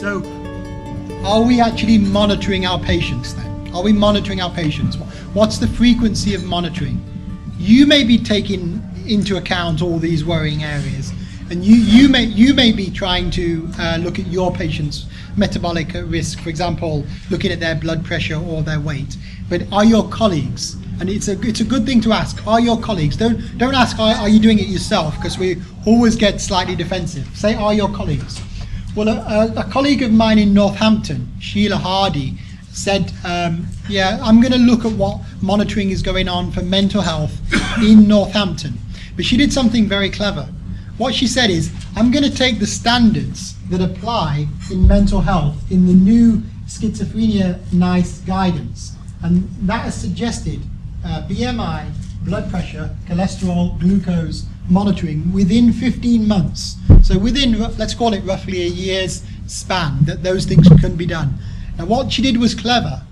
So, are we actually monitoring our patients then? Are we monitoring our patients? What's the frequency of monitoring? You may be taking into account all these worrying areas, and you may be trying to look at your patients' metabolic risk, for example, looking at their blood pressure or their weight. But are your colleagues? And it's a good thing to ask. Are your colleagues? Don't ask. Are you doing it yourself? Because we always get slightly defensive. Say, are your colleagues? Well, a colleague of mine in Northampton, Sheila Hardy, said, yeah, I'm going to look at what monitoring is going on for mental health in Northampton. But she did something very clever. What she said is, I'm going to take the standards that apply in mental health in the new schizophrenia NICE guidance. And that has suggested BMI, blood pressure, cholesterol, glucose monitoring within 15 months. So within, let's call it roughly a year's span, that those things can be done. Now what she did was clever.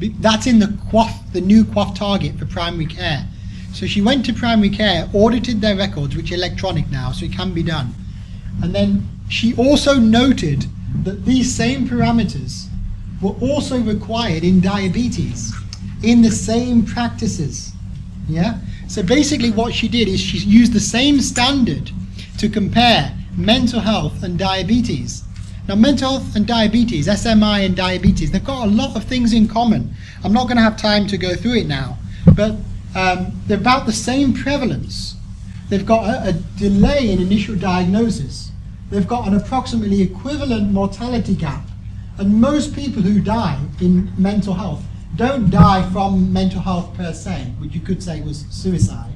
That's in the QOF, the new QOF target for primary care. So she went to primary care, audited their records, which are electronic now, so it can be done. And then she also noted that these same parameters were also required in diabetes, in the same practices. Yeah. So basically what she did is she used the same standard to compare mental health and diabetes. Now mental health and diabetes, SMI and diabetes, they've got a lot of things in common. I'm not going to have time to go through it now, but they're about the same prevalence. They've got a delay in initial diagnosis. They've got an approximately equivalent mortality gap. And most people who die in mental health don't die from mental health per se, which you could say was suicide.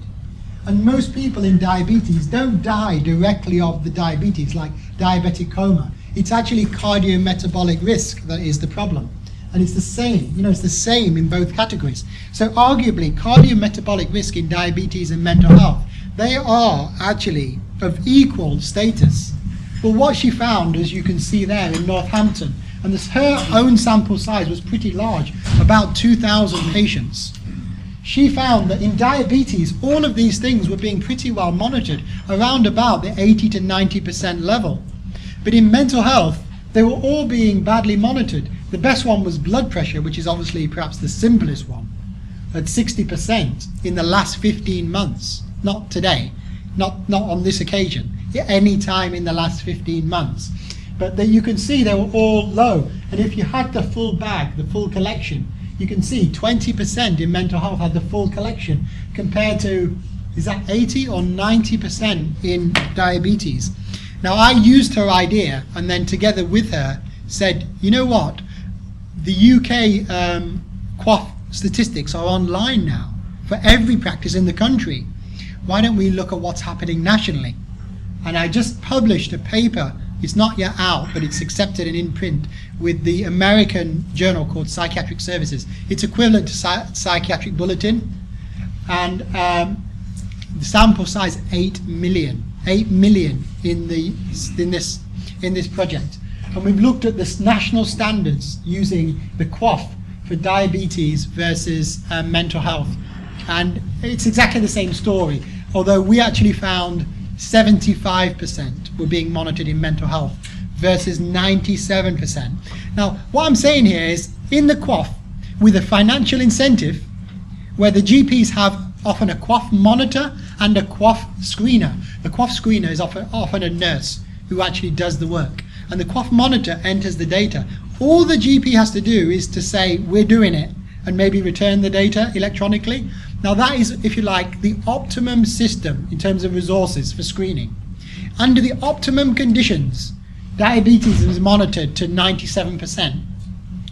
And most people in diabetes don't die directly of the diabetes, like diabetic coma. It's actually cardiometabolic risk that is the problem. And it's the same, it's the same in both categories. So arguably, cardiometabolic risk in diabetes and mental health, they are actually of equal status. But what she found, as you can see there in Northampton, and her own sample size was pretty large, about 2,000 patients. She found that in diabetes, all of these things were being pretty well monitored, around about the 80 to 90% level. But in mental health, they were all being badly monitored. The best one was blood pressure, which is obviously perhaps the simplest one, at 60% in the last 15 months. Not today, not on this occasion, any time in the last 15 months. But you can see they were all low. And if you had the full bag, the full collection, you can see 20% in mental health had the full collection compared to, is that 80 or 90% in diabetes? Now I used her idea and then together with her said, you know what, the UK QOF statistics are online now for every practice in the country. Why don't we look at what's happening nationally? And I just published a paper. It's not yet out, but it's accepted and in print with the American journal called Psychiatric Services. It's equivalent to Psychiatric Bulletin, and the sample size 8 million in this project. And we've looked at the national standards using the QOF for diabetes versus mental health, and it's exactly the same story. Although we actually found 75% were being monitored in mental health versus 97%. Now, what I'm saying here is, in the QOF, with a financial incentive, where the GPs have often a QOF monitor and a QOF screener. The QOF screener is often a nurse who actually does the work, and the QOF monitor enters the data. All the GP has to do is to say, we're doing it, and maybe return the data electronically. Now that is, if you like, the optimum system in terms of resources for screening. Under the optimum conditions, diabetes is monitored to 97%.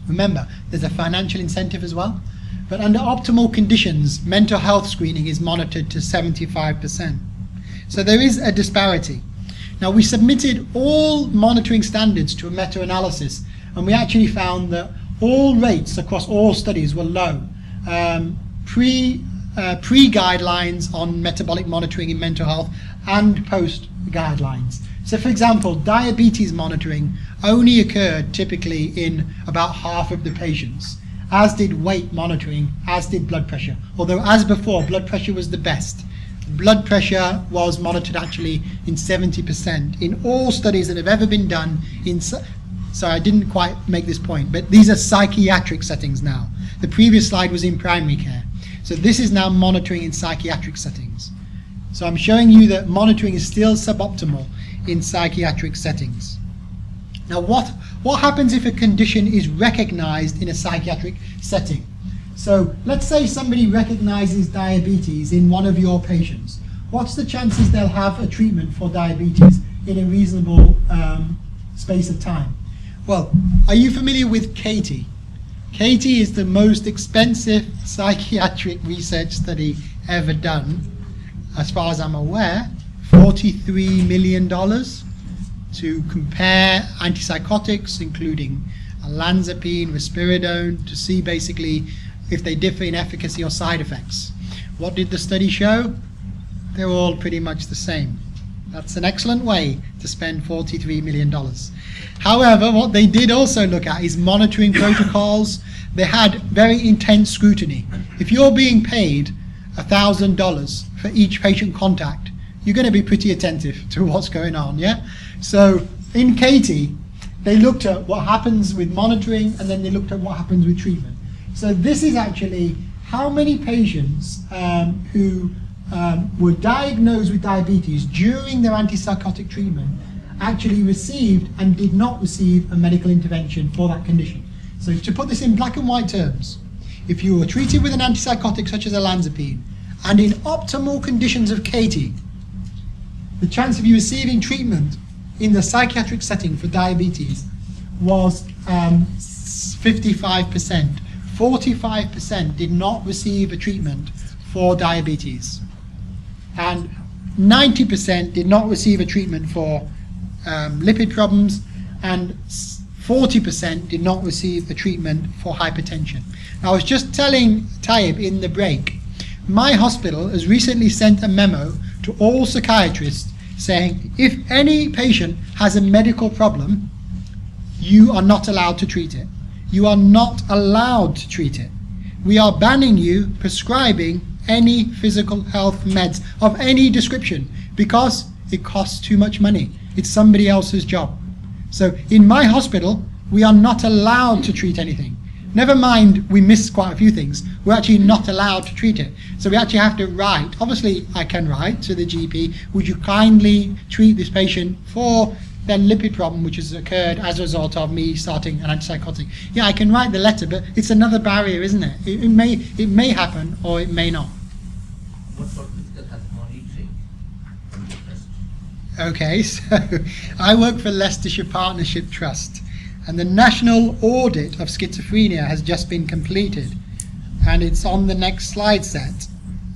Remember, there's a financial incentive as well. But under optimal conditions, mental health screening is monitored to 75%. So there is a disparity. Now we submitted all monitoring standards to a meta-analysis, and we actually found that all rates across all studies were low. Pre-guidelines on metabolic monitoring in mental health and post-guidelines. So for example, diabetes monitoring only occurred typically in about half of the patients, as did weight monitoring, as did blood pressure. Although as before, blood pressure was the best. Blood pressure was monitored actually in 70% in all studies that have ever been done in So I didn't quite make this point, but these are psychiatric settings now. The previous slide was in primary care. So this is now monitoring in psychiatric settings. So I'm showing you that monitoring is still suboptimal in psychiatric settings. Now what happens if a condition is recognized in a psychiatric setting? So let's say somebody recognizes diabetes in one of your patients. What's the chances they'll have a treatment for diabetes in a reasonable space of time? Well, are you familiar with CATIE? CATIE is the most expensive psychiatric research study ever done, as far as I'm aware, $43 million to compare antipsychotics, including olanzapine, risperidone, to see basically if they differ in efficacy or side effects. What did the study show? They're all pretty much the same. That's an excellent way to spend $43 million. However, what they did also look at is monitoring protocols. They had very intense scrutiny. If you're being paid $1,000 for each patient contact, you're going to be pretty attentive to what's going on, yeah? So in CATIE, they looked at what happens with monitoring, and then they looked at what happens with treatment. So this is actually how many patients who were diagnosed with diabetes during their antipsychotic treatment actually received and did not receive a medical intervention for that condition. So to put this in black and white terms, if you were treated with an antipsychotic such as olanzapine and in optimal conditions of CATIE, the chance of you receiving treatment in the psychiatric setting for diabetes was 55%. 45% did not receive a treatment for diabetes. And 90% did not receive a treatment for lipid problems, and 40% did not receive a treatment for hypertension. Now, I was just telling Taib in the break, my hospital has recently sent a memo to all psychiatrists saying if any patient has a medical problem, you are not allowed to treat it. You are not allowed to treat it. We are banning you prescribing any physical health meds of any description because it costs too much money. It's somebody else's job. So in my hospital, we are not allowed to treat anything. Never mind, we miss quite a few things. We're actually not allowed to treat it. So we actually have to write. Obviously, I can write to the GP, would you kindly treat this patient for their lipid problem, which has occurred as a result of me starting an antipsychotic. Yeah, I can write the letter, but it's another barrier, isn't it? It may happen or it may not. What sort of physical health monitoring? Okay, so I work for Leicestershire Partnership Trust, and the national audit of schizophrenia has just been completed, and it's on the next slide set.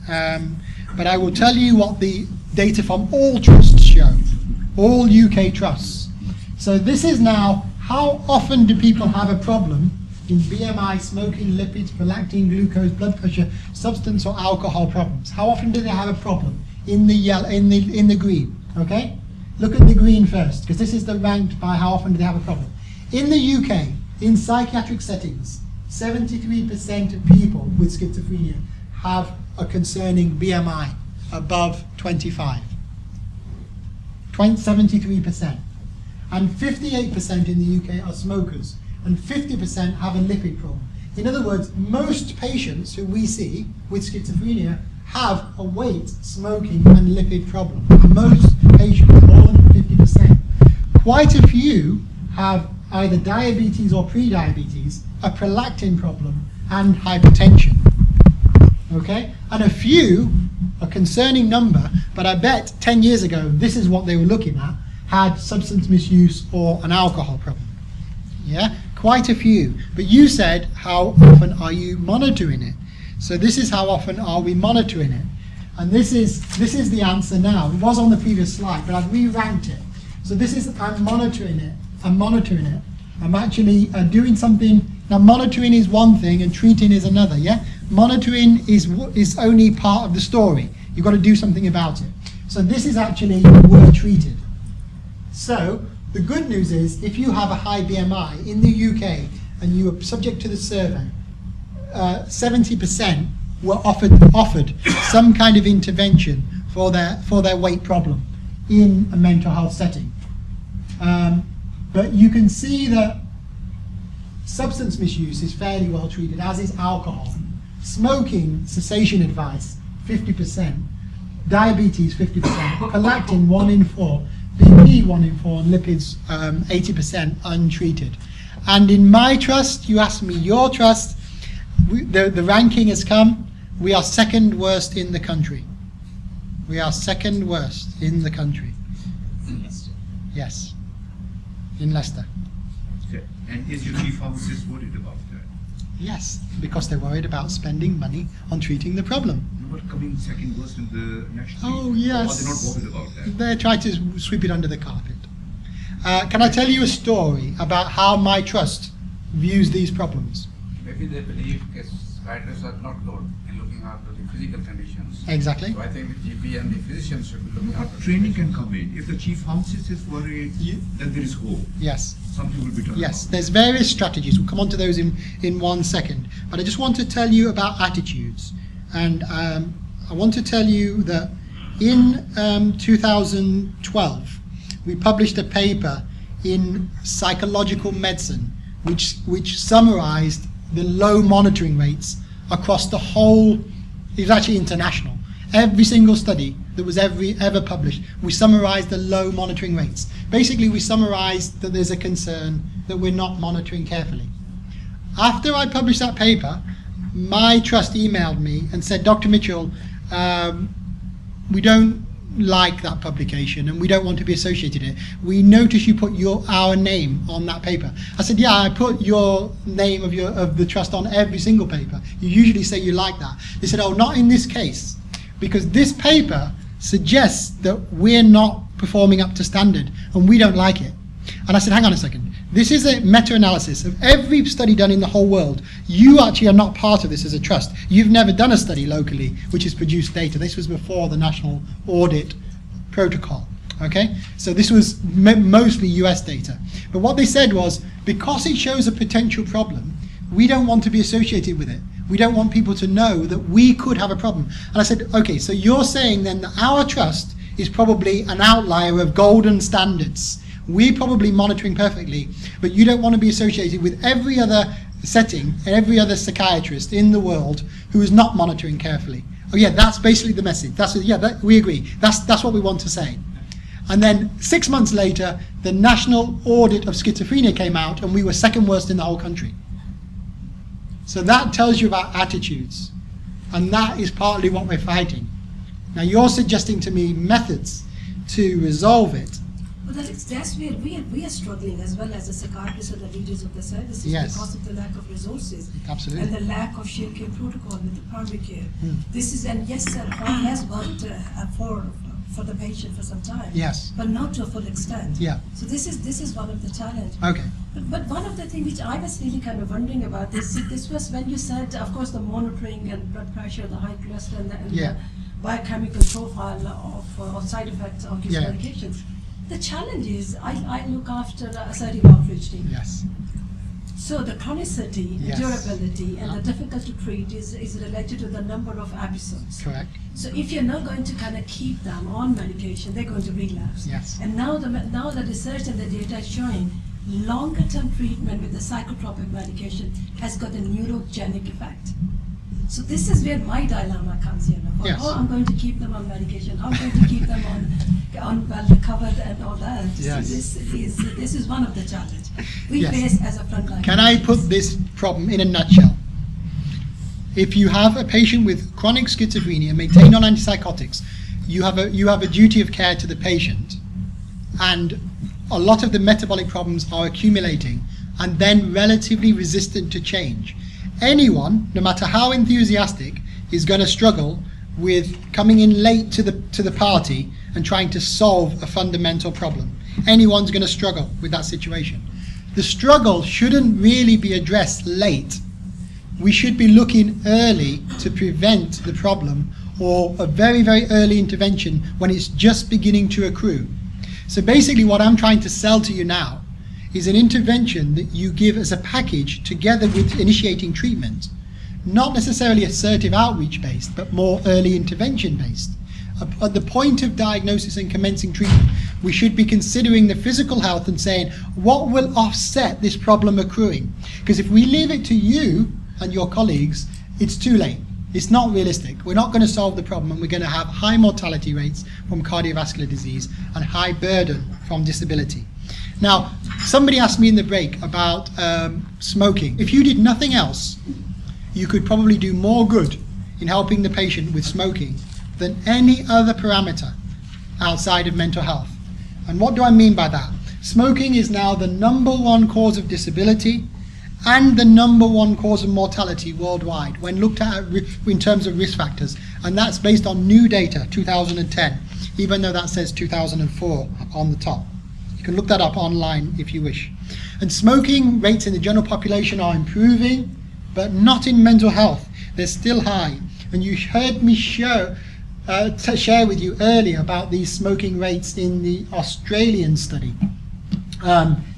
But I will tell you what the data from all trusts show. All UK trusts. So this is now how often do people have a problem in BMI, smoking, lipids, prolactin, glucose, blood pressure, substance or alcohol problems. How often do they have a problem in the yellow, in the green? Okay, look at the green first, because this is the ranked by how often do they have a problem. In the UK, in psychiatric settings, 73% of people with schizophrenia have a concerning BMI above 25. 73%. And 58% in the UK are smokers, and 50% have a lipid problem. In other words, most patients who we see with schizophrenia have a weight, smoking and lipid problem. Most patients, more than 50%. Quite a few have either diabetes or pre-diabetes, a prolactin problem and hypertension. Okay? And a few, a concerning number, but I bet 10 years ago this is what they were looking at, had substance misuse or an alcohol problem. Yeah, quite a few. But you said, how often are you monitoring it? So this is how often are we monitoring it. And this is the answer now. It was on the previous slide, but I've re-ranked it. So this is, I'm monitoring it. I'm actually doing something. Now monitoring is one thing and treating is another, yeah? Monitoring is only part of the story. You've got to do something about it. So this is actually we're treated. So the good news is if you have a high BMI in the UK and you are subject to the survey, 70% were offered some kind of intervention for their weight problem in a mental health setting. But you can see that substance misuse is fairly well treated, as is alcohol. Smoking, cessation advice, 50%. Diabetes, 50%. Prolactin, 1 in 4. BP, 1 in 4. And lipids, 80% untreated. And in my trust, you asked me your trust, the ranking has come. We are second worst in the country. We are second worst in the country. In Leicester. Yes, in Leicester. Okay. And is your chief pharmacist worried about that? Yes, because they're worried about spending money on treating the problem. Not coming second worst in the national. Oh, yes. Or they're not worried about that? They're trying to sweep it under the carpet. Can I tell you a story about how my trust views these problems? Maybe they believe psychiatrists are not good in looking after the physical conditions. Exactly. So I think the GP and the physicians should be looking after the Training can patients. come in. If the chief pharmacist is worried, then there is hope. Yes. Something will be done. Yes, about there's various strategies. We'll come on to those in 1 second. But I just want to tell you about attitudes. And I want to tell you that in 2012, we published a paper in Psychological Medicine, which summarized the low monitoring rates across the whole. It was actually international. Every single study that was ever published, we summarized the low monitoring rates. Basically, we summarized that there's a concern that we're not monitoring carefully. After I published that paper, my trust emailed me and said, Dr. Mitchell, we don't like that publication and we don't want to be associated with it. We notice you put our name on that paper. I said, yeah, I put your name of the trust on every single paper. You usually say you like that. They said, oh, not in this case, because this paper suggests that we're not performing up to standard and we don't like it. And I said, hang on a second. This is a meta-analysis of every study done in the whole world. You actually are not part of this as a trust. You've never done a study locally which has produced data. This was before the National Audit Protocol. Okay? So this was mostly US data. But what they said was, because it shows a potential problem, we don't want to be associated with it. We don't want people to know that we could have a problem. And I said, okay, so you're saying then that our trust is probably an outlier of golden standards. We're probably monitoring perfectly, but you don't want to be associated with every other setting and every other psychiatrist in the world who is not monitoring carefully. Oh yeah, that's basically the message. We agree. That's what we want to say. And then 6 months later, the National Audit of Schizophrenia came out and we were second worst in the whole country. So that tells you about attitudes. And that is partly what we're fighting. Now you're suggesting to me methods to resolve it. Well, that's where we are struggling as well as the psychiatrists or the leaders of the services, yes, because of the lack of resources. Absolutely. And the lack of shared care protocol with the primary care. This is, and yes, sir, one has worked for the patient for some time. Yes. But not to a full extent. Yeah. So this is one of the challenges. Okay. But one of the things which I was really kind of wondering about this was when you said, of course, the monitoring and blood pressure, the high cholesterol, and Yeah. the biochemical profile of side effects of these Yeah. medications. The challenge is, I look after a assertive outreach team. Yes. So the chronicity, Yes. durability, and the difficult to treat is related to the number of episodes. Correct. So if you're not going to kind of keep them on medication, they're going to relapse. Yes. And now the research and the data is showing longer term treatment with the psychotropic medication has got a neurogenic effect. So this is where my dilemma comes in. Yes. How I'm going to keep them on medication, how I'm going to keep them on well recovered and all that. Yes. So this is one of the challenges we Yes. face as a frontline. Can I put this problem in a nutshell? If you have a patient with chronic schizophrenia maintained on antipsychotics, you have a duty of care to the patient, and a lot of the metabolic problems are accumulating and then relatively resistant to change. Anyone, no matter how enthusiastic, is going to struggle with coming in late to the party and trying to solve a fundamental problem. Anyone's going to struggle with that situation. The struggle shouldn't really be addressed late. We should be looking early to prevent the problem, or a very, very early intervention when it's just beginning to accrue. So basically what I'm trying to sell to you now is an intervention that you give as a package together with initiating treatment, not necessarily assertive outreach based, but more early intervention based. At the point of diagnosis and commencing treatment, we should be considering the physical health and saying, what will offset this problem accruing? Because if we leave it to you and your colleagues, it's too late. It's not realistic. We're not going to solve the problem, and we're going to have high mortality rates from cardiovascular disease and high burden from disability. Now, somebody asked me in the break about smoking. If you did nothing else, you could probably do more good in helping the patient with smoking than any other parameter outside of mental health. And what do I mean by that? Smoking is now the #1 cause of disability and the #1 cause of mortality worldwide when looked at in terms of risk factors. And that's based on new data, 2010, even though that says 2004 on the top. You can look that up online if you wish. And smoking rates in the general population are improving, but not in mental health. They're still high. And you heard me share with you earlier about these smoking rates in the Australian study.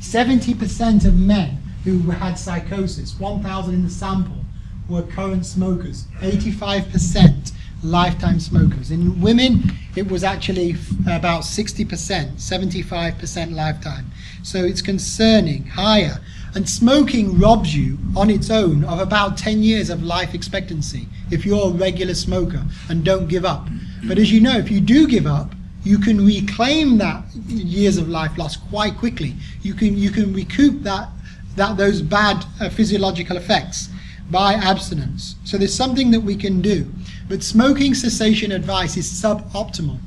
70% of men who had psychosis, 1,000 in the sample, were current smokers. 85% lifetime smokers. In women, it was actually about 60%, 75% lifetime. So it's concerning, higher. And smoking robs you on its own of about 10 years of life expectancy if you're a regular smoker and don't give up. But as you know, if you do give up, you can reclaim that years of life lost quite quickly. You can recoup those bad physiological effects by abstinence. So there's something that we can do. But smoking cessation advice is suboptimal.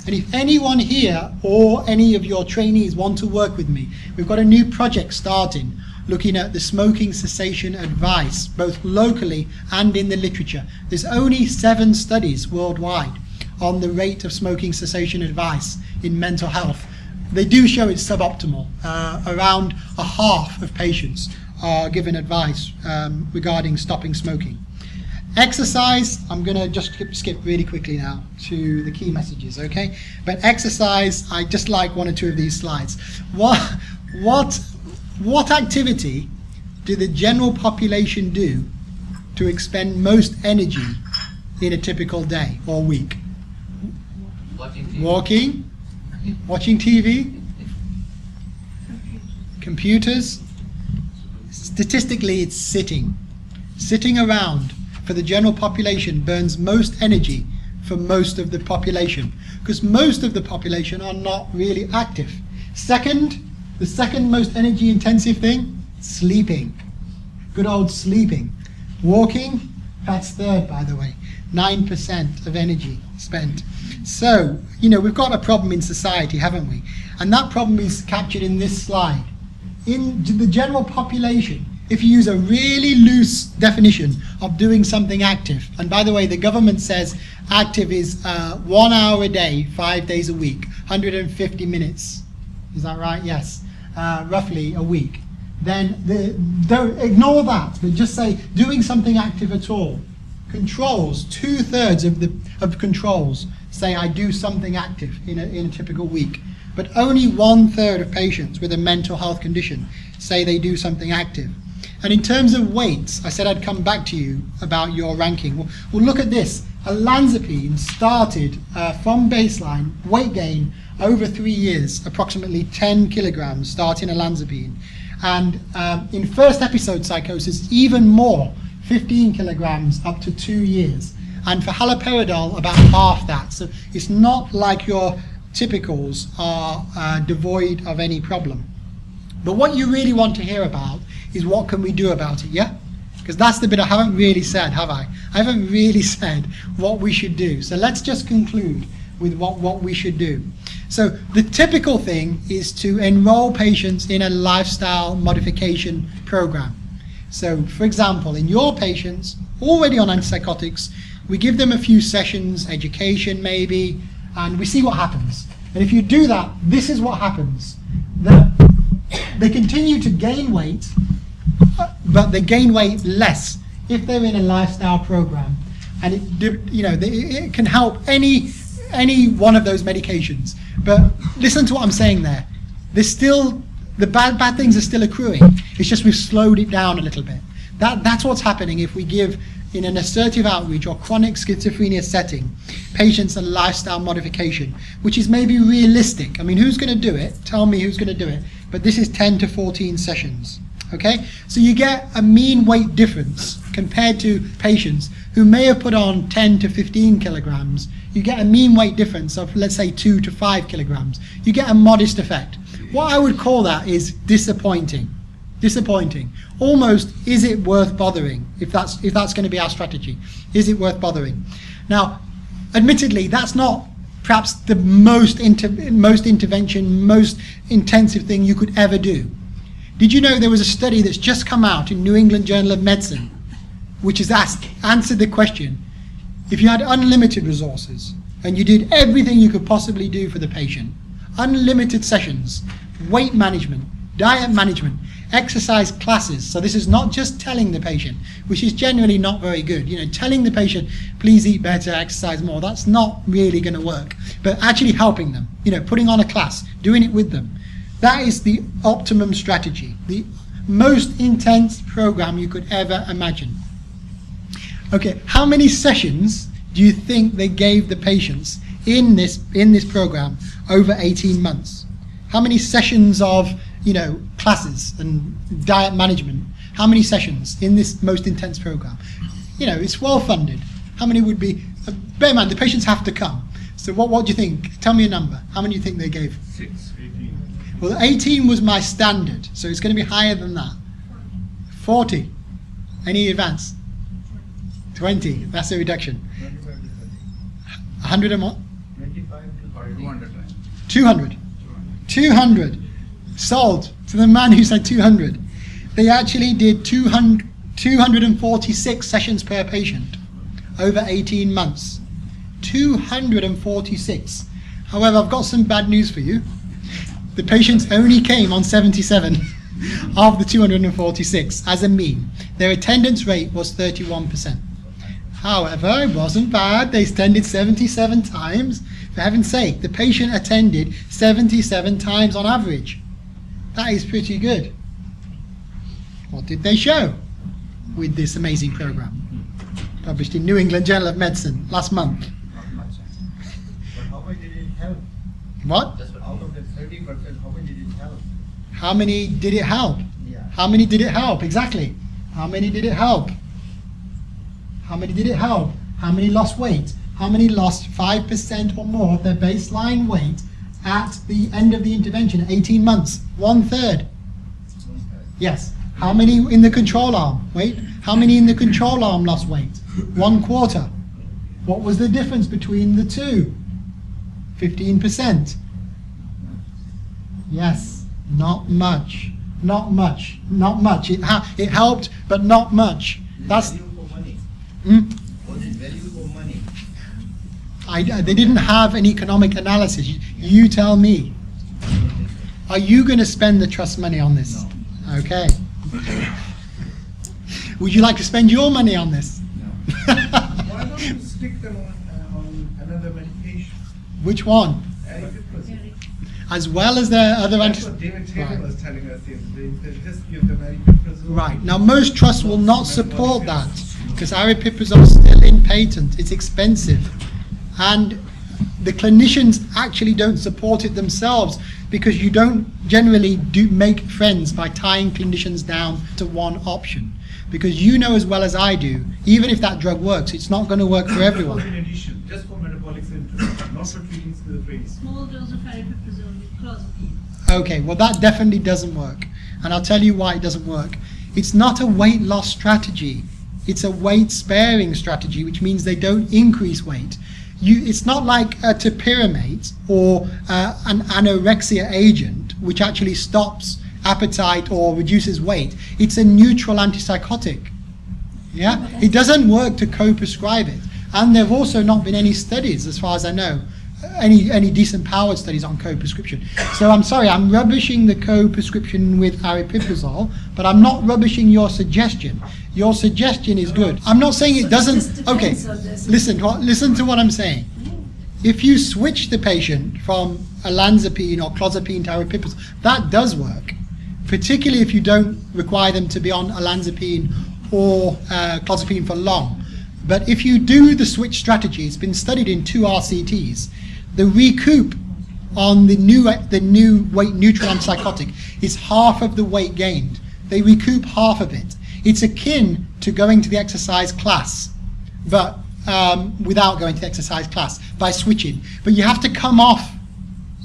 And if anyone here or any of your trainees want to work with me, we've got a new project starting looking at the smoking cessation advice, both locally and in the literature. There's only 7 studies worldwide on the rate of smoking cessation advice in mental health. They do show it's suboptimal. Around a half of patients are given advice regarding stopping smoking. Exercise, I'm going to just skip really quickly now to the key messages, okay? But exercise, I just like 1 or 2 of these slides. What activity do the general population do to expend most energy in a typical day or week? Watching TV. Walking, watching TV, computers. Statistically, it's sitting. Sitting around for the general population burns most energy for most of the population, because most of the population are not really active. The second most energy intensive thing, sleeping. Good old sleeping. Walking, that's third, by the way. 9% of energy spent. So, we've got a problem in society, haven't we? And that problem is captured in this slide. In the general population, if you use a really loose definition of doing something active, and by the way, the government says active is 1 hour a day, 5 days a week, 150 minutes. Is that right? Yes. Roughly a week. Then don't ignore that, but just say doing something active at all. Controls, 2/3 of controls say I do something active in a typical week. But only 1/3 of patients with a mental health condition say they do something active. And in terms of weights, I said I'd come back to you about your ranking. Well, look at this. Olanzapine started from baseline, weight gain over 3 years, approximately 10 kilograms starting olanzapine. And in first episode psychosis, even more, 15 kilograms up to 2 years. And for haloperidol, about half that. So it's not like your typicals are devoid of any problem. But what you really want to hear about is what can we do about it, yeah? Because that's the bit I haven't really said, have I? I haven't really said what we should do. So let's just conclude with what we should do. So the typical thing is to enroll patients in a lifestyle modification program. So for example, in your patients already on antipsychotics, we give them a few sessions, education maybe, and we see what happens. And if you do that, this is what happens. They continue to gain weight, but they gain weight less if they're in a lifestyle program. And it can help any one of those medications. But listen to what I'm saying there. There's still, the bad things are still accruing. It's just we've slowed it down a little bit. That's what's happening if we give, in an assertive outreach or chronic schizophrenia setting, patients a lifestyle modification, which is maybe realistic. I mean, who's going to do it? Tell me who's going to do it. But this is 10 to 14 sessions. Okay? So you get a mean weight difference compared to patients who may have put on 10 to 15 kilograms. You get a mean weight difference of, let's say, 2 to 5 kilograms. You get a modest effect. What I would call that is disappointing. Disappointing. Almost, is it worth bothering? If that's going to be our strategy, is it worth bothering? Now, admittedly, that's not perhaps the most intervention, most intensive thing you could ever do. Did you know there was a study that's just come out in New England Journal of Medicine, which has answered the question: if you had unlimited resources and you did everything you could possibly do for the patient, unlimited sessions, weight management, diet management, exercise classes. So this is not just telling the patient, which is generally not very good. You know, telling the patient, please eat better, exercise more, that's not really going to work. But actually helping them, you know, putting on a class, doing it with them. That is the optimum strategy, the most intense program you could ever imagine. Okay, how many sessions do you think they gave the patients in this program over 18 months? How many sessions of, you know, classes and diet management? How many sessions in this most intense program? You know, it's well funded. How many would be? Bear in mind, the patients have to come. So what do you think? Tell me a number. How many do you think they gave? 18. Well, 18 was my standard, so it's going to be higher than that. 40. Any advance? 20. That's a reduction. 100 and what? 25 to 200 times. 200. 200. Sold to the man who said 200. They actually did 246 sessions per patient over 18 months. 246. However, I've got some bad news for you. The patients only came on 77 of the 246 as a mean. Their attendance rate was 31%. However, it wasn't bad. They attended 77 times. For heaven's sake, the patient attended 77 times on average. That is pretty good. What did they show with this amazing program? Published in New England Journal of Medicine last month. Not much. But how much did it help? What? That's what Out of the 30%, how much did it help? How many did it help? Yeah. How many did it help? Exactly. How many did it help? How many did it help? How many lost weight? How many lost 5% or more of their baseline weight at the end of the intervention, 18 months? 1/3. Yes. How many in the control arm? Wait. How many in the control arm lost weight? 1/4. What was the difference between the two? 15%. Yes. Not much. Not much. Not much. It helped, but not much. That's. Value for money. Hmm? Was it value for money? They didn't have an economic analysis. You tell me. Are you going to spend the trust money on this? No. Okay. Would you like to spend your money on this? Why don't you stick them on another medication? Which one? Aripiprazole. As well as their other That's anti. what David Taylor Right. was telling us the other day. They just give them aripiprazole. Right. Now, most trusts will not support that because aripiprazole is still in patent. It's expensive. And the clinicians actually don't support it themselves because you don't generally make friends by tying clinicians down to one option. Because you know as well as I do, even if that drug works, it's not going to work for everyone. In addition, just for metabolic symptoms, not for treating schizophrenia. Small dose of aripiprazole with clozapine. Okay, well that definitely doesn't work. And I'll tell you why it doesn't work. It's not a weight loss strategy. It's a weight sparing strategy, which means they don't increase weight. It's not like a topiramate or an anorexia agent, which actually stops appetite or reduces weight. It's a neutral antipsychotic. Yeah, it doesn't work to co-prescribe it. And there have also not been any studies, as far as I know, any decent powered studies on co-prescription. So I'm sorry, I'm rubbishing the co-prescription with aripiprazole, but I'm not rubbishing your suggestion. Your suggestion is good. I'm not saying it So this doesn't. Okay, depends on this. listen to what I'm saying. If you switch the patient from olanzapine or clozapine to aripiprazole, that does work, particularly if you don't require them to be on olanzapine or clozapine for long. But if you do the switch strategy, it's been studied in 2 RCTs, the recoup on the new weight neutral antipsychotic is half of the weight gained. They recoup half of it. It's akin to going to the exercise class, but without going to the exercise class, by switching. But you have to come off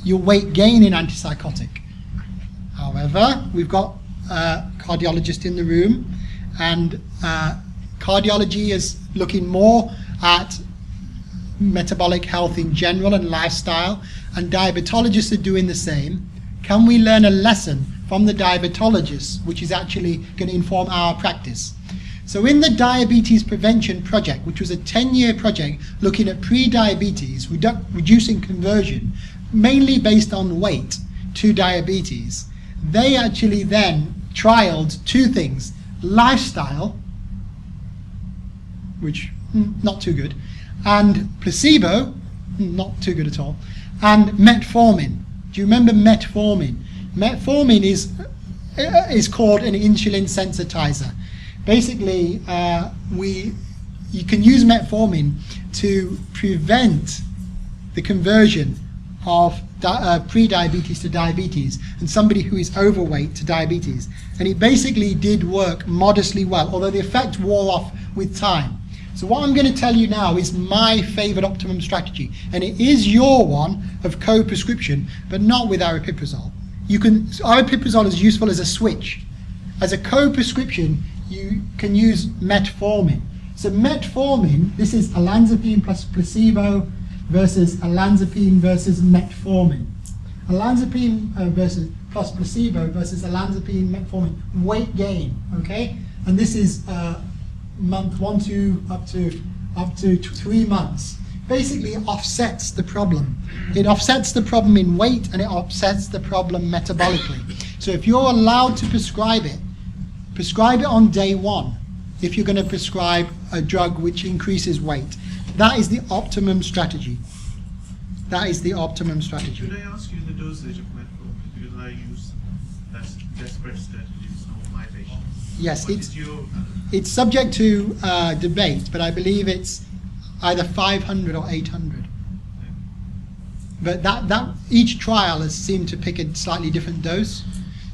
your weight gain in antipsychotic. However, we've got a cardiologist in the room, and cardiology is looking more at metabolic health in general and lifestyle, and diabetologists are doing the same. Can we learn a lesson from the diabetologists, which is actually going to inform our practice? So in the Diabetes Prevention Project, which was a 10-year project looking at pre-diabetes, reducing conversion, mainly based on weight to diabetes, they actually then trialed 2 things: lifestyle, which not too good, and placebo, not too good at all, and metformin. Do you remember metformin? Metformin is called an insulin sensitizer. Basically, you can use metformin to prevent the conversion of pre-diabetes to diabetes, and somebody who is overweight to diabetes. And it basically did work modestly well, although the effect wore off with time. So what I'm going to tell you now is my favorite optimum strategy, and it is your one of co-prescription, but not with aripiprazole. Aripiprazole is useful as a switch. As a co-prescription, you can use metformin. So metformin, this is olanzapine plus placebo versus olanzapine versus metformin. Olanzapine plus placebo versus olanzapine, metformin, weight gain, okay? And this is month 1 to up to 3 months. Basically, it offsets the problem. It offsets the problem in weight, and it offsets the problem metabolically. So if you're allowed to prescribe it on day 1 if you're going to prescribe a drug which increases weight. That is the optimum strategy. That is the optimum strategy. Could I ask you the dosage of metformin? Because I use desperate strategies of my patients. Yes, What is your it's subject to debate, but I believe it's either 500 or 800. But that each trial has seemed to pick a slightly different dose.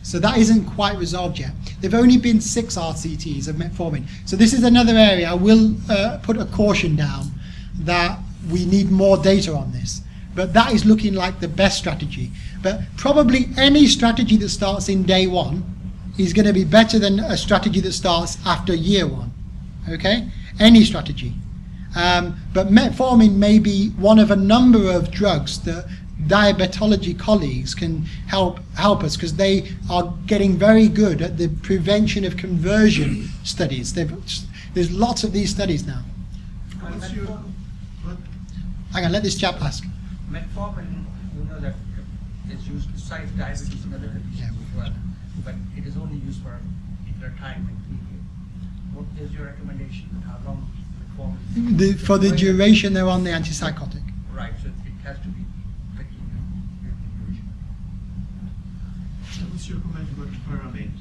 So that isn't quite resolved yet. There've only been 6 RCTs of metformin. So this is another area. I will put a caution down that we need more data on this. But that is looking like the best strategy. But probably any strategy that starts in day 1 is going to be better than a strategy that starts after year 1. Okay? Any strategy. But metformin may be one of a number of drugs that diabetology colleagues can help us, because they are getting very good at the prevention of conversion studies. There's lots of these studies now. Hang on, let this chap ask. Metformin, you know that is used besides diabetes and other conditions as well, but it is only used for a time and period. What is your recommendation? How long metformin? For the duration they're on the antipsychotic. Right, so it has to be 15 duration. what's your comment about pyramid?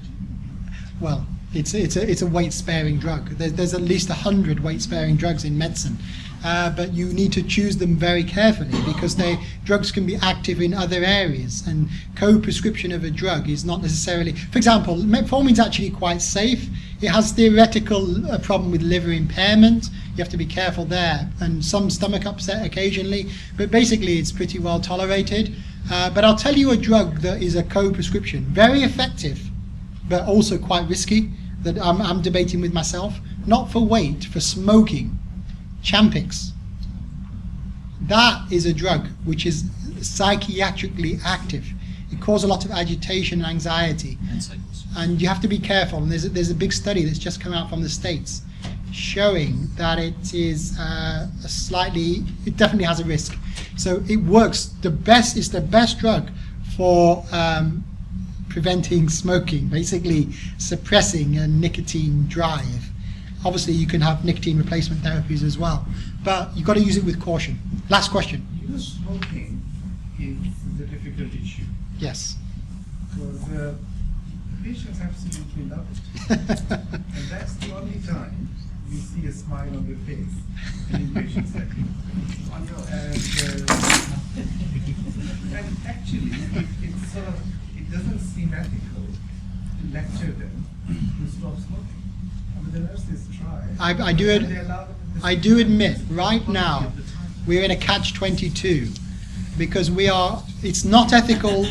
Well, it's a weight-sparing drug. There's at least 100 weight-sparing drugs in medicine. But you need to choose them very carefully, because drugs can be active in other areas, and co-prescription of a drug is not necessarily... For example, metformin is actually quite safe. It has theoretical problem with liver impairment. You have to be careful there, and some stomach upset occasionally, but basically it's pretty well tolerated. But I'll tell you a drug that is a co-prescription, very effective, but also quite risky, that I'm debating with myself, not for weight, for smoking. Champix. That is a drug which is psychiatrically active. It causes a lot of agitation and anxiety. And you have to be careful. And there's a big study that's just come out from the States showing that it is it definitely has a risk. So it works. It's the best drug for preventing smoking, basically suppressing a nicotine drive. Obviously, you can have nicotine replacement therapies as well, but you've got to use it with caution. Last question. Smoking is a difficult issue. Yes. Because patients absolutely love it. And that's the only time we see a smile on their face in inpatient setting. And actually, it's sort of, it doesn't seem ethical to lecture them to stop smoking. I mean, the nurses try. I do And it. they allow them to I do admit, right now, we're in a catch-22 because it's not ethical.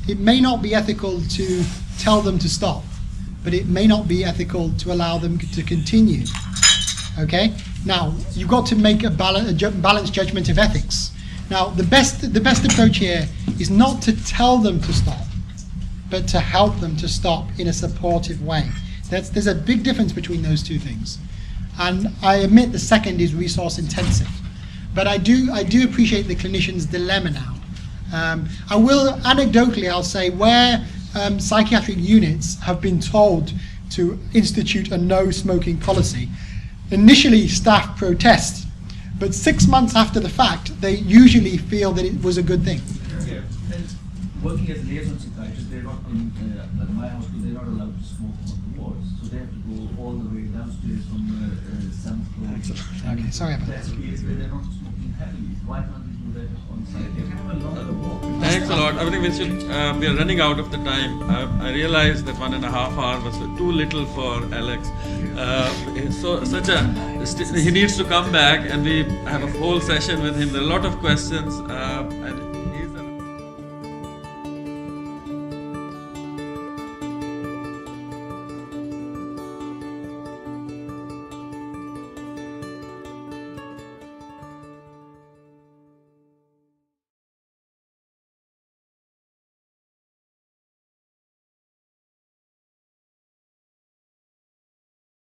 It may not be ethical to tell them to stop, but it may not be ethical to allow them to continue. Okay? Now, you've got to make a balanced judgment of ethics. Now, the best approach here is not to tell them to stop, but to help them to stop in a supportive way. There's a big difference between those two things. And I admit the second is resource intensive. But I do appreciate the clinician's dilemma now. I will, anecdotally, I'll say where psychiatric units have been told to institute a no smoking policy, initially staff protest, but 6 months after the fact, they usually feel that it was a good thing. Yeah. And working as a liaison psychiatrist, they're not in at my hospital, they're not allowed to smoke on the wards, so they have to go all the way downstairs from the 7th floor. Okay, sorry about that. Where they're not smoking heavily. Why can't they do that on site? They can have a longer walk. Thanks a lot. I think we should. We are running out of the time. I realized that 1.5 hours was too little for Alex. He needs to come back, and we have a whole session with him. There are a lot of questions.